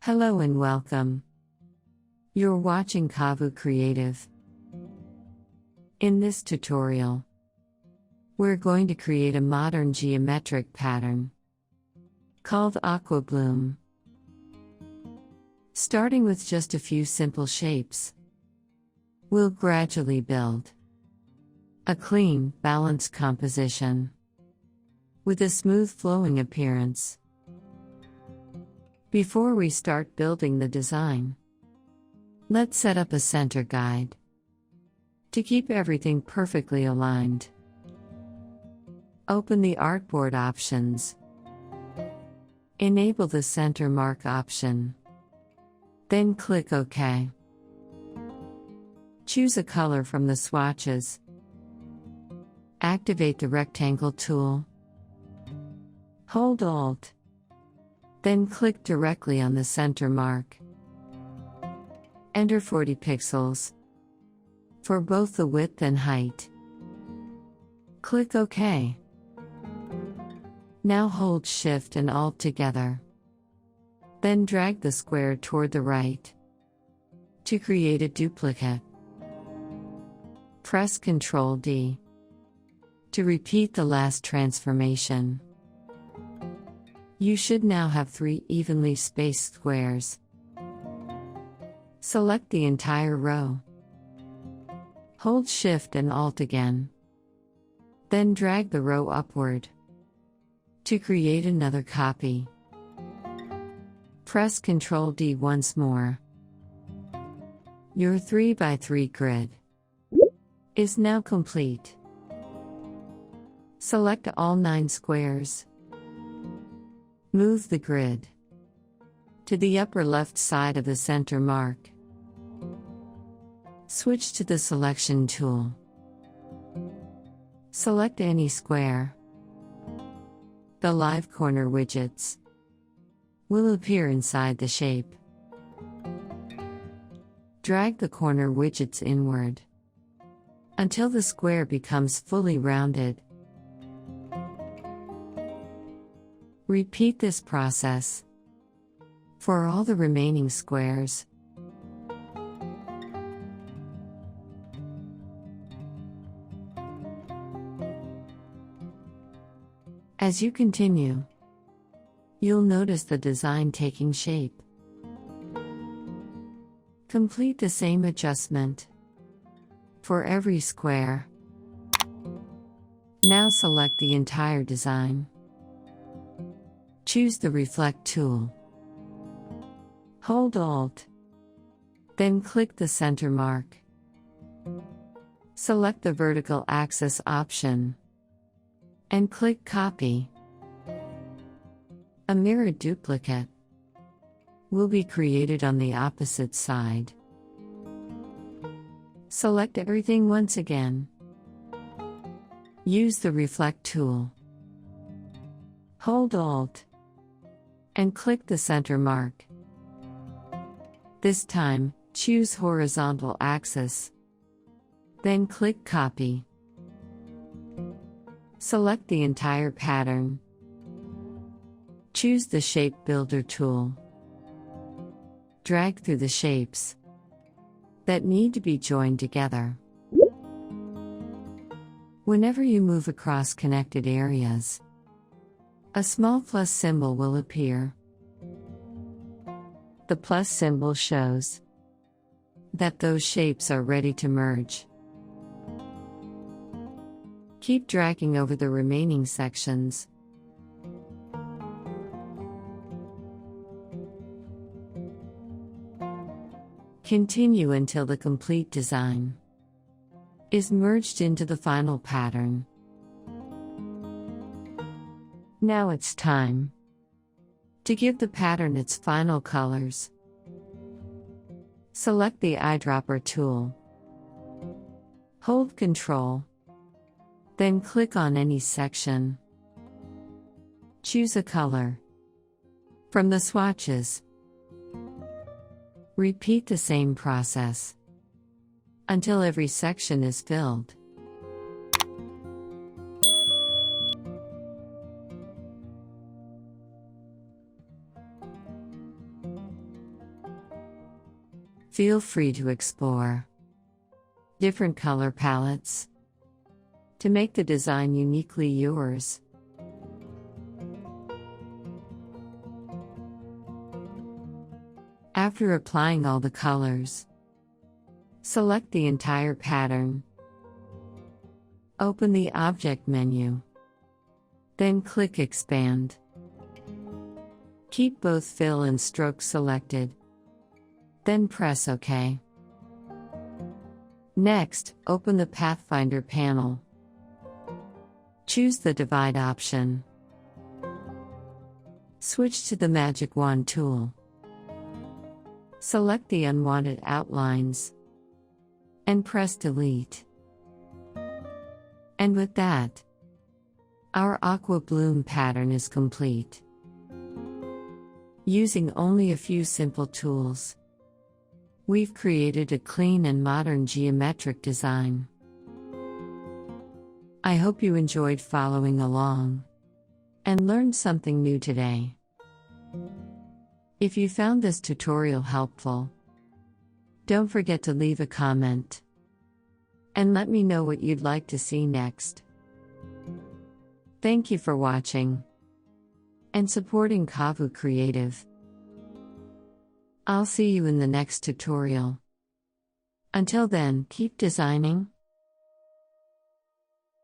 Hello and welcome. You're watching Kavu Creative. In this tutorial, we're going to create a modern geometric pattern called Aqua Bloom. Starting with just a few simple shapes, we'll gradually build a clean, balanced composition with a smooth flowing appearance. Before we start building the design, let's set up a center guide to keep everything perfectly aligned. Open the artboard options. Enable the center mark option. Then click OK. Choose a color from the swatches. Activate the rectangle tool. Hold Alt. Then click directly on the center mark. Enter 40 pixels for both the width and height. Click OK. Now hold Shift and Alt together. Then drag the square toward the right to create a duplicate. Press Ctrl D to repeat the last transformation. You should now have 3 evenly spaced squares. Select the entire row. Hold Shift and Alt again. Then drag the row upward to create another copy. Press Ctrl D once more. Your 3x3 grid is now complete. Select all 9 squares. Move the grid to the upper left side of the center mark. Switch to the selection tool. Select any square. The live corner widgets will appear inside the shape. Drag the corner widgets inward until the square becomes fully rounded. Repeat this process for all the remaining squares. As you continue, you'll notice the design taking shape. Complete the same adjustment for every square. Now select the entire design. Choose the Reflect tool. Hold Alt. Then click the center mark. Select the vertical axis option and click Copy. A mirror duplicate will be created on the opposite side. Select everything once again. Use the Reflect tool. Hold Alt and click the center mark. This time, choose horizontal axis. Then click Copy. Select the entire pattern. Choose the Shape Builder tool. Drag through the shapes that need to be joined together. Whenever you move across connected areas, a small plus symbol will appear. The plus symbol shows that those shapes are ready to merge. Keep dragging over the remaining sections. Continue until the complete design is merged into the final pattern. Now it's time to give the pattern its final colors. Select the eyedropper tool. Hold Ctrl. Then click on any section. Choose a color from the swatches. Repeat the same process until every section is filled. Feel free to explore different color palettes to make the design uniquely yours. After applying all the colors, select the entire pattern. Open the Object menu. Then click Expand. Keep both fill and stroke selected. Then press OK. Next, open the Pathfinder panel. Choose the Divide option. Switch to the Magic Wand tool. Select the unwanted outlines and press Delete. And with that, our Aqua Bloom pattern is complete. Using only a few simple tools, we've created a clean and modern geometric design. I hope you enjoyed following along and learned something new today. If you found this tutorial helpful, don't forget to leave a comment and let me know what you'd like to see next. Thank you for watching and supporting Kavu Creative. I'll see you in the next tutorial. Until then, keep designing